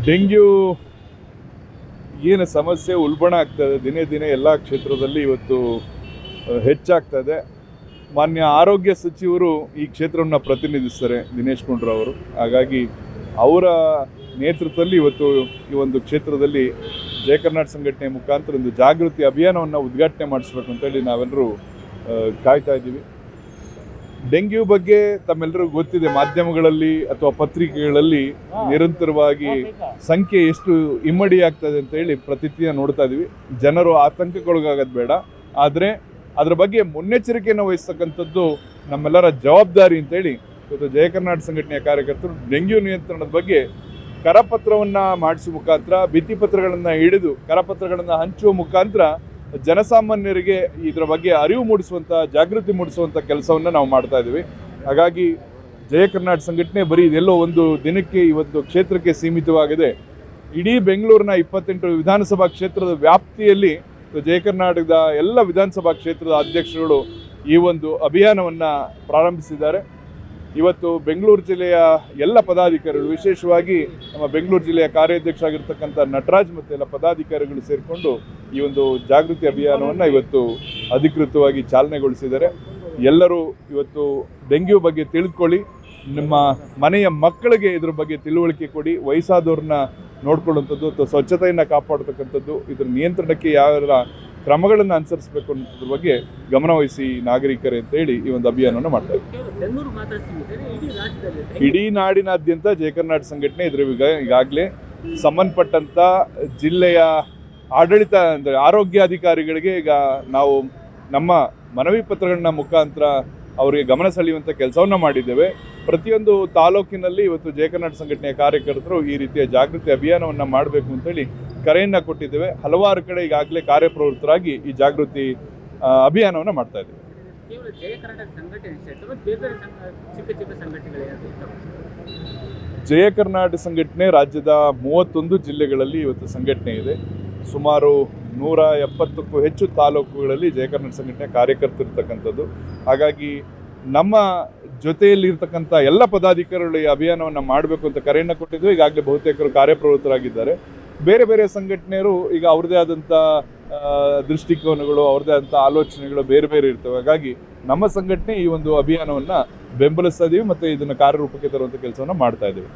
Dengue ಏನು ಸಮಸ್ಯೆ ಉಲ್ಬಣ ಆಗ್ತದೆ, ದಿನೇ ದಿನೇ ಎಲ್ಲ ಕ್ಷೇತ್ರದಲ್ಲಿ ಇವತ್ತು ಹೆಚ್ಚಾಗ್ತದೆ. ಮಾನ್ಯ ಆರೋಗ್ಯ ಸಚಿವರು ಈ ಕ್ಷೇತ್ರವನ್ನು ಪ್ರತಿನಿಧಿಸ್ತಾರೆ, ದಿನೇಶ್ ಗುಂಡೂರಾವ್ ಅವರು. ಹಾಗಾಗಿ ಅವರ ನೇತೃತ್ವದಲ್ಲಿ ಇವತ್ತು ಈ ಒಂದು ಕ್ಷೇತ್ರದಲ್ಲಿ ಜಯ ಕರ್ನಾಟಕ ಸಂಘಟನೆ ಮುಖಾಂತರ ಒಂದು ಜಾಗೃತಿ ಅಭಿಯಾನವನ್ನು ಉದ್ಘಾಟನೆ ಮಾಡಿಸ್ಬೇಕು ಅಂತೇಳಿ ನಾವೆಲ್ಲರೂ ಕಾಯ್ತಾ ಇದ್ದೀವಿ. ಡೆಂಗ್ಯೂ ಬಗ್ಗೆ ತಮ್ಮೆಲ್ಲರಿಗೂ ಗೊತ್ತಿದೆ, ಮಾಧ್ಯಮಗಳಲ್ಲಿ ಅಥವಾ ಪತ್ರಿಕೆಗಳಲ್ಲಿ ನಿರಂತರವಾಗಿ ಸಂಖ್ಯೆ ಎಷ್ಟು ಇಮ್ಮಡಿ ಆಗ್ತದೆ ಅಂತ ಹೇಳಿ ಪ್ರತಿದಿನ ನೋಡ್ತಾ ಇದ್ದೀವಿ. ಜನರು ಆತಂಕಕ್ಕೊಳಗಾಗೋದು ಬೇಡ, ಆದರೆ ಅದರ ಬಗ್ಗೆ ಮುನ್ನೆಚ್ಚರಿಕೆಯನ್ನು ವಹಿಸ್ತಕ್ಕಂಥದ್ದು ನಮ್ಮೆಲ್ಲರ ಜವಾಬ್ದಾರಿ ಅಂತೇಳಿ ಇವತ್ತು ಜಯ ಕರ್ನಾಟಕ ಸಂಘಟನೆಯ ಕಾರ್ಯಕರ್ತರು ಡೆಂಗ್ಯೂ ನಿಯಂತ್ರಣದ ಬಗ್ಗೆ ಕರಪತ್ರವನ್ನು ಮಾಡಿಸುವ ಮುಖಾಂತರ, ಭಿತ್ತಿಪತ್ರಗಳನ್ನು ಹಿಡಿದು ಕರಪತ್ರಗಳನ್ನು ಹಂಚುವ ಮುಖಾಂತರ ಜನಸಾಮಾನ್ಯರಿಗೆ ಇದರ ಬಗ್ಗೆ ಅರಿವು ಮೂಡಿಸುವಂಥ, ಜಾಗೃತಿ ಮೂಡಿಸುವಂಥ ಕೆಲಸವನ್ನು ನಾವು ಮಾಡ್ತಾ ಇದ್ದೀವಿ. ಹಾಗಾಗಿ ಜಯ ಕರ್ನಾಟಕ ಸಂಘಟನೆ ಬರೀ ಇದೆಲ್ಲೋ ಒಂದು ದಿನಕ್ಕೆ ಈ ಒಂದು ಕ್ಷೇತ್ರಕ್ಕೆ ಸೀಮಿತವಾಗಿದೆ. ಇಡೀ ಬೆಂಗಳೂರಿನ 28 ವಿಧಾನಸಭಾ ಕ್ಷೇತ್ರದ ವ್ಯಾಪ್ತಿಯಲ್ಲಿ ಜಯ ಕರ್ನಾಟಕದ ಎಲ್ಲ ವಿಧಾನಸಭಾ ಕ್ಷೇತ್ರದ ಅಧ್ಯಕ್ಷರುಗಳು ಈ ಒಂದು ಅಭಿಯಾನವನ್ನು ಪ್ರಾರಂಭಿಸಿದ್ದಾರೆ. ಇವತ್ತು ಬೆಂಗಳೂರು ಜಿಲ್ಲೆಯ ಎಲ್ಲ ಪದಾಧಿಕಾರಿಗಳು, ವಿಶೇಷವಾಗಿ ನಮ್ಮ ಬೆಂಗಳೂರು ಜಿಲ್ಲೆಯ ಕಾರ್ಯಾಧ್ಯಕ್ಷ ಆಗಿರ್ತಕ್ಕಂಥ ನಟರಾಜ್ ಮತ್ತು ಎಲ್ಲ ಪದಾಧಿಕಾರಿಗಳು ಸೇರಿಕೊಂಡು ಈ ಒಂದು ಜಾಗೃತಿ ಅಭಿಯಾನವನ್ನು ಇವತ್ತು ಅಧಿಕೃತವಾಗಿ ಚಾಲನೆಗೊಳಿಸಿದ್ದಾರೆ. ಎಲ್ಲರೂ ಇವತ್ತು ಡೆಂಗ್ಯೂ ಬಗ್ಗೆ ತಿಳಿದುಕೊಳ್ಳಿ, ನಿಮ್ಮ ಮನೆಯ ಮಕ್ಕಳಿಗೆ ಇದ್ರ ಬಗ್ಗೆ ತಿಳುವಳಿಕೆ ಕೊಡಿ, ವಯಸ್ಸಾದವ್ರನ್ನ ನೋಡ್ಕೊಳ್ಳುವಂಥದ್ದು ಅಥವಾ ಸ್ವಚ್ಛತೆಯನ್ನು ಕಾಪಾಡ್ತಕ್ಕಂಥದ್ದು, ಇದರ ನಿಯಂತ್ರಣಕ್ಕೆ ಯಾವ ಕ್ರಮಗಳನ್ನು ಅನುಸರಿಸಬೇಕು ಅನ್ನೋದ್ರ ಬಗ್ಗೆ ಗಮನವಹಿಸಿ ನಾಗರಿಕರೇ ಅಂತೇಳಿ ಈ ಒಂದು ಅಭಿಯಾನವನ್ನು ಮಾಡ್ತಾ ಇದ್ದೀವಿ. ಇಡೀ ನಾಡಿನಾದ್ಯಂತ ಜಯ ಕರ್ನಾಟಕ ಸಂಘಟನೆ ಇದ್ರ ಈಗಾಗಲೇ ಸಂಬಂಧಪಟ್ಟಂಥ ಜಿಲ್ಲೆಯ ಆಡಳಿತ ಅಂದರೆ ಆರೋಗ್ಯಾಧಿಕಾರಿಗಳಿಗೆ ಈಗ ನಾವು ನಮ್ಮ ಮನವಿ ಪತ್ರಗಳನ್ನ ಮುಖಾಂತರ ಅವರಿಗೆ ಗಮನ ಸೆಳೆಯುವಂಥ ಕೆಲಸವನ್ನು ಮಾಡಿದ್ದೇವೆ. ಪ್ರತಿಯೊಂದು ತಾಲೂಕಿನಲ್ಲಿ ಇವತ್ತು ಜಯ ಕರ್ನಾಟಕ ಸಂಘಟನೆಯ ಕಾರ್ಯಕರ್ತರು ಈ ರೀತಿಯ ಜಾಗೃತಿ ಅಭಿಯಾನವನ್ನು ಮಾಡಬೇಕು ಅಂತೇಳಿ ಕರೆಯನ್ನು ಕೊಟ್ಟಿದ್ದೇವೆ. ಹಲವಾರು ಕಡೆ ಈಗಾಗಲೇ ಕಾರ್ಯಪ್ರವೃತ್ತರಾಗಿ ಈ ಜಾಗೃತಿ ಅಭಿಯಾನವನ್ನು ಮಾಡ್ತಾ ಇದ್ದೇವೆ. ಜಯ ಕರ್ನಾಟಕ ಸಂಘಟನೆ ರಾಜ್ಯದ 31 ಜಿಲ್ಲೆಗಳಲ್ಲಿ ಇವತ್ತು ಸಂಘಟನೆ ಇದೆ. ಸುಮಾರು 170ಕ್ಕೂ ಹೆಚ್ಚು ತಾಲೂಕುಗಳಲ್ಲಿ ಜಯ ಕರ್ನಾಟಕ ಸಂಘಟನೆ ಕಾರ್ಯಕರ್ತರಿರ್ತಕ್ಕಂಥದ್ದು. ಹಾಗಾಗಿ ನಮ್ಮ ಜೊತೆಯಲ್ಲಿರ್ತಕ್ಕಂಥ ಎಲ್ಲ ಪದಾಧಿಕಾರಿಗಳು ಈ ಅಭಿಯಾನವನ್ನು ಮಾಡಬೇಕು ಅಂತ ಕರೆಯನ್ನು ಕೊಟ್ಟಿದ್ದು. ಈಗಾಗಲೇ ಬಹುತೇಕರು ಕಾರ್ಯಪ್ರವೃತ್ತರಾಗಿದ್ದಾರೆ. ಬೇರೆ ಬೇರೆ ಸಂಘಟನೆಯರು ಈಗ ಅವ್ರದ್ದೇ ಆದಂಥ ದೃಷ್ಟಿಕೋನಗಳು, ಅವ್ರದ್ದೇ ಆದಂಥ ಆಲೋಚನೆಗಳು ಬೇರೆ ಬೇರೆ ಇರ್ತವೆ. ಹಾಗಾಗಿ ನಮ್ಮ ಸಂಘಟನೆ ಈ ಒಂದು ಅಭಿಯಾನವನ್ನು ಬೆಂಬಲಿಸ್ತಾ ಇದ್ದೀವಿ ಮತ್ತು ಇದನ್ನು ಕಾರ್ಯರೂಪಕ್ಕೆ ತರುವಂಥ ಕೆಲಸವನ್ನು ಮಾಡ್ತಾ ಇದ್ದೀವಿ.